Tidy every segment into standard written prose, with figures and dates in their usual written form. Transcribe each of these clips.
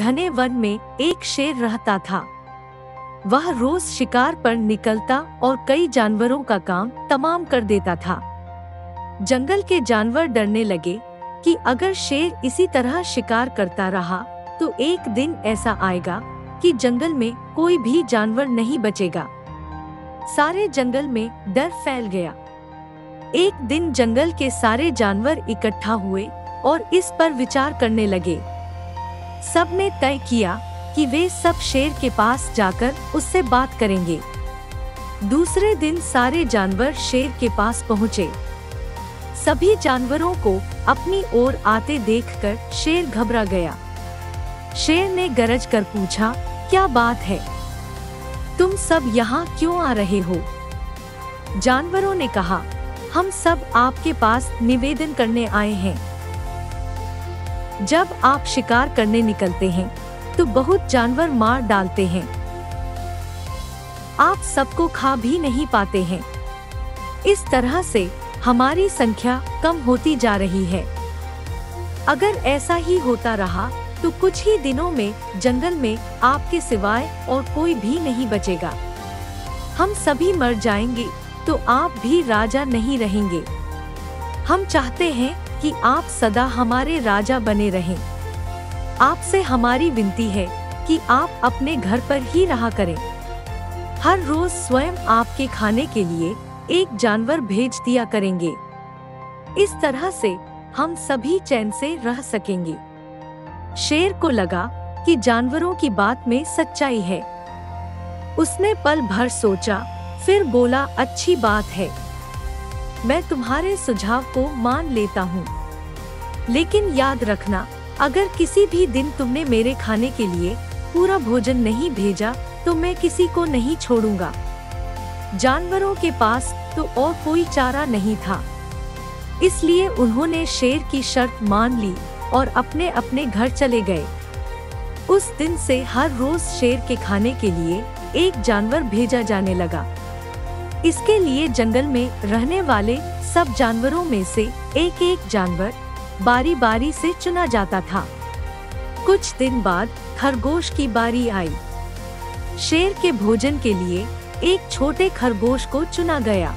घने वन में एक शेर रहता था। वह रोज शिकार पर निकलता और कई जानवरों का काम तमाम कर देता था। जंगल के जानवर डरने लगे कि अगर शेर इसी तरह शिकार करता रहा तो एक दिन ऐसा आएगा कि जंगल में कोई भी जानवर नहीं बचेगा। सारे जंगल में डर फैल गया। एक दिन जंगल के सारे जानवर इकट्ठा हुए और इस पर विचार करने लगे। सबने तय किया कि वे सब शेर के पास जाकर उससे बात करेंगे। दूसरे दिन सारे जानवर शेर के पास पहुँचे। सभी जानवरों को अपनी ओर आते देखकर शेर घबरा गया। शेर ने गरज कर पूछा, क्या बात है? तुम सब यहाँ क्यों आ रहे हो? जानवरों ने कहा, हम सब आपके पास निवेदन करने आए हैं। जब आप शिकार करने निकलते हैं तो बहुत जानवर मार डालते हैं। आप सबको खा भी नहीं पाते हैं। इस तरह से हमारी संख्या कम होती जा रही है। अगर ऐसा ही होता रहा तो कुछ ही दिनों में जंगल में आपके सिवाय और कोई भी नहीं बचेगा। हम सभी मर जाएंगे तो आप भी राजा नहीं रहेंगे। हम चाहते हैं कि आप सदा हमारे राजा बने रहें। आपसे हमारी विनती है कि आप अपने घर पर ही रहा करें। हर रोज स्वयं आपके खाने के लिए एक जानवर भेज दिया करेंगे। इस तरह से हम सभी चैन से रह सकेंगे। शेर को लगा कि जानवरों की बात में सच्चाई है। उसने पल भर सोचा, फिर बोला, अच्छी बात है, मैं तुम्हारे सुझाव को मान लेता हूँ। लेकिन याद रखना, अगर किसी भी दिन तुमने मेरे खाने के लिए पूरा भोजन नहीं भेजा तो मैं किसी को नहीं छोड़ूंगा। जानवरों के पास तो और कोई चारा नहीं था, इसलिए उन्होंने शेर की शर्त मान ली और अपने अपने घर चले गए। उस दिन से हर रोज शेर के खाने के लिए एक जानवर भेजा जाने लगा। इसके लिए जंगल में रहने वाले सब जानवरों में से एक एक जानवर बारी बारी से चुना जाता था। कुछ दिन बाद खरगोश की बारी आई। शेर के भोजन के लिए एक छोटे खरगोश को चुना गया।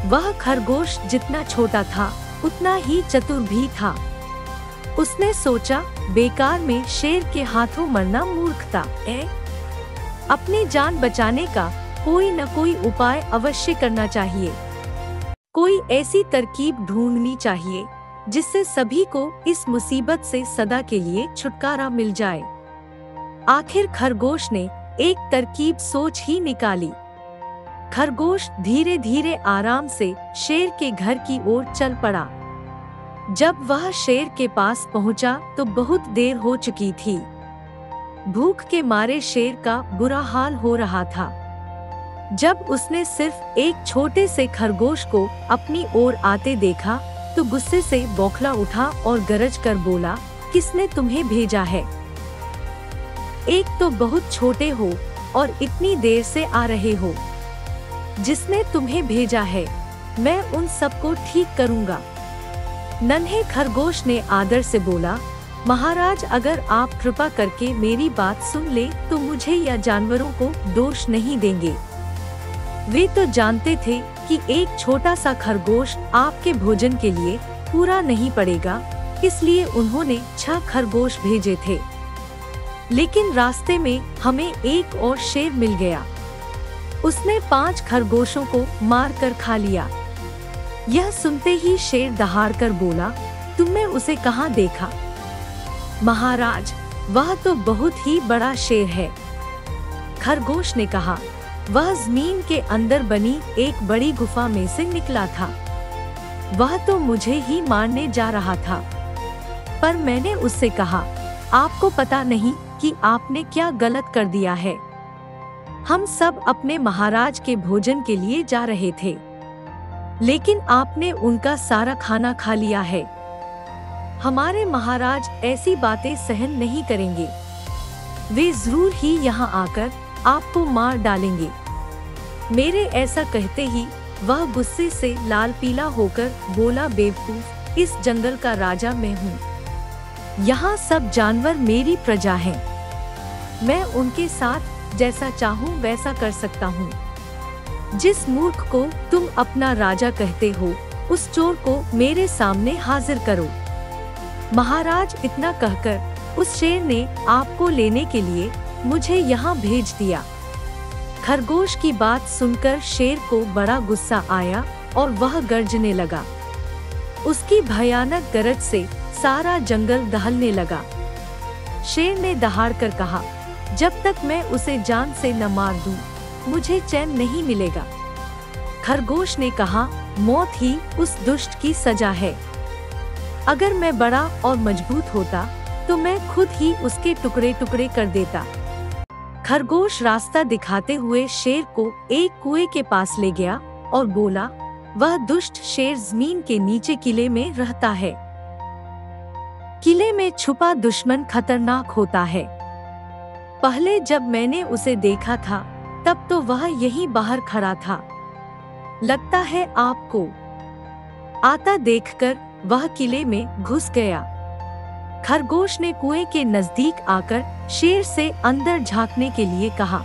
वह खरगोश जितना छोटा था उतना ही चतुर भी था। उसने सोचा, बेकार में शेर के हाथों मरना मूर्खता है। अपनी जान बचाने का कोई न कोई उपाय अवश्य करना चाहिए। कोई ऐसी तरकीब ढूंढनी चाहिए जिससे सभी को इस मुसीबत से सदा के लिए छुटकारा मिल जाए। आखिर खरगोश ने एक तरकीब सोच ही निकाली। खरगोश धीरे धीरे आराम से शेर के घर की ओर चल पड़ा। जब वह शेर के पास पहुंचा तो बहुत देर हो चुकी थी। भूख के मारे शेर का बुरा हाल हो रहा था। जब उसने सिर्फ एक छोटे से खरगोश को अपनी ओर आते देखा तो गुस्से से बौखला उठा और गरज कर बोला, किसने तुम्हें भेजा है? एक तो बहुत छोटे हो और इतनी देर से आ रहे हो। जिसने तुम्हें भेजा है, मैं उन सबको ठीक करूंगा। नन्हे खरगोश ने आदर से बोला, महाराज, अगर आप कृपा करके मेरी बात सुन ले तो मुझे या जानवरों को दोष नहीं देंगे। वे तो जानते थे कि एक छोटा सा खरगोश आपके भोजन के लिए पूरा नहीं पड़ेगा, इसलिए उन्होंने 6 खरगोश भेजे थे। लेकिन रास्ते में हमें एक और शेर मिल गया। उसने 5 खरगोशों को मार कर खा लिया। यह सुनते ही शेर दहाड़ कर बोला, तुमने उसे कहाँ देखा? महाराज, वह तो बहुत ही बड़ा शेर है। खरगोश ने कहा, वह जमीन के अंदर बनी एक बड़ी गुफा में से निकला था। वह तो मुझे ही मारने जा रहा था। पर मैंने उससे कहा, आपको पता नहीं कि आपने क्या गलत कर दिया है। हम सब अपने महाराज के भोजन के लिए जा रहे थे, लेकिन आपने उनका सारा खाना खा लिया है। हमारे महाराज ऐसी बातें सहन नहीं करेंगे। वे जरूर ही यहाँ आकर आपको मार डालेंगे। मेरे ऐसा कहते ही वह गुस्से से लाल पीला होकर बोला, बेवकूफ, इस जंगल का राजा मैं हूँ। यहाँ सब जानवर मेरी प्रजा हैं। मैं उनके साथ जैसा चाहूँ वैसा कर सकता हूँ। जिस मूर्ख को तुम अपना राजा कहते हो, उस चोर को मेरे सामने हाजिर करो। महाराज, इतना कहकर उस शेर ने आपको लेने के लिए मुझे यहाँ भेज दिया। खरगोश की बात सुनकर शेर को बड़ा गुस्सा आया और वह गर्जने लगा। उसकी भयानक गरज से सारा जंगल दहलने लगा। शेर ने दहाड़कर कहा, जब तक मैं उसे जान से न मार दूं, मुझे चैन नहीं मिलेगा। खरगोश ने कहा, मौत ही उस दुष्ट की सजा है। अगर मैं बड़ा और मजबूत होता तो मैं खुद ही उसके टुकड़े टुकड़े कर देता। खरगोश रास्ता दिखाते हुए शेर को एक कुएं के पास ले गया और बोला, वह दुष्ट शेर जमीन के नीचे किले में रहता है। किले में छुपा दुश्मन खतरनाक होता है। पहले जब मैंने उसे देखा था तब तो वह यहीं बाहर खड़ा था। लगता है आपको आता देखकर वह किले में घुस गया। खरगोश ने कुएं के नजदीक आकर शेर से अंदर झांकने के लिए कहा।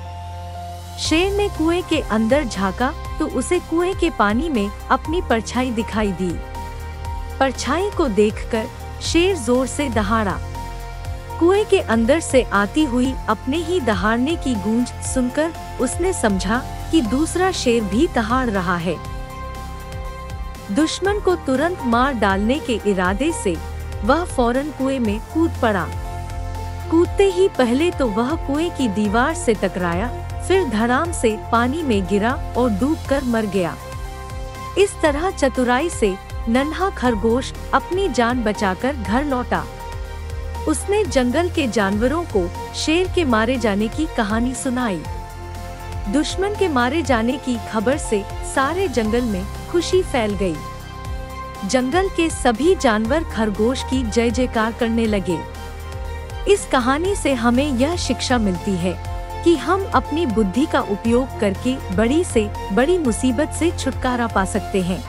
शेर ने कुएं के अंदर झांका तो उसे कुएं के पानी में अपनी परछाई दिखाई दी। परछाई को देखकर शेर जोर से दहाड़ा। कुएं के अंदर से आती हुई अपने ही दहाड़ने की गूंज सुनकर उसने समझा कि दूसरा शेर भी दहाड़ रहा है। दुश्मन को तुरंत मार डालने के इरादे से वह फौरन कुएं में कूद पड़ा। कूदते ही पहले तो वह कुएं की दीवार से टकराया, फिर धड़ाम से पानी में गिरा और डूबकर मर गया। इस तरह चतुराई से नन्हा खरगोश अपनी जान बचाकर घर लौटा। उसने जंगल के जानवरों को शेर के मारे जाने की कहानी सुनाई। दुश्मन के मारे जाने की खबर से सारे जंगल में खुशी फैल गई। जंगल के सभी जानवर खरगोश की जय जयकार करने लगे। इस कहानी से हमें यह शिक्षा मिलती है कि हम अपनी बुद्धि का उपयोग करके बड़ी से बड़ी मुसीबत से छुटकारा पा सकते हैं।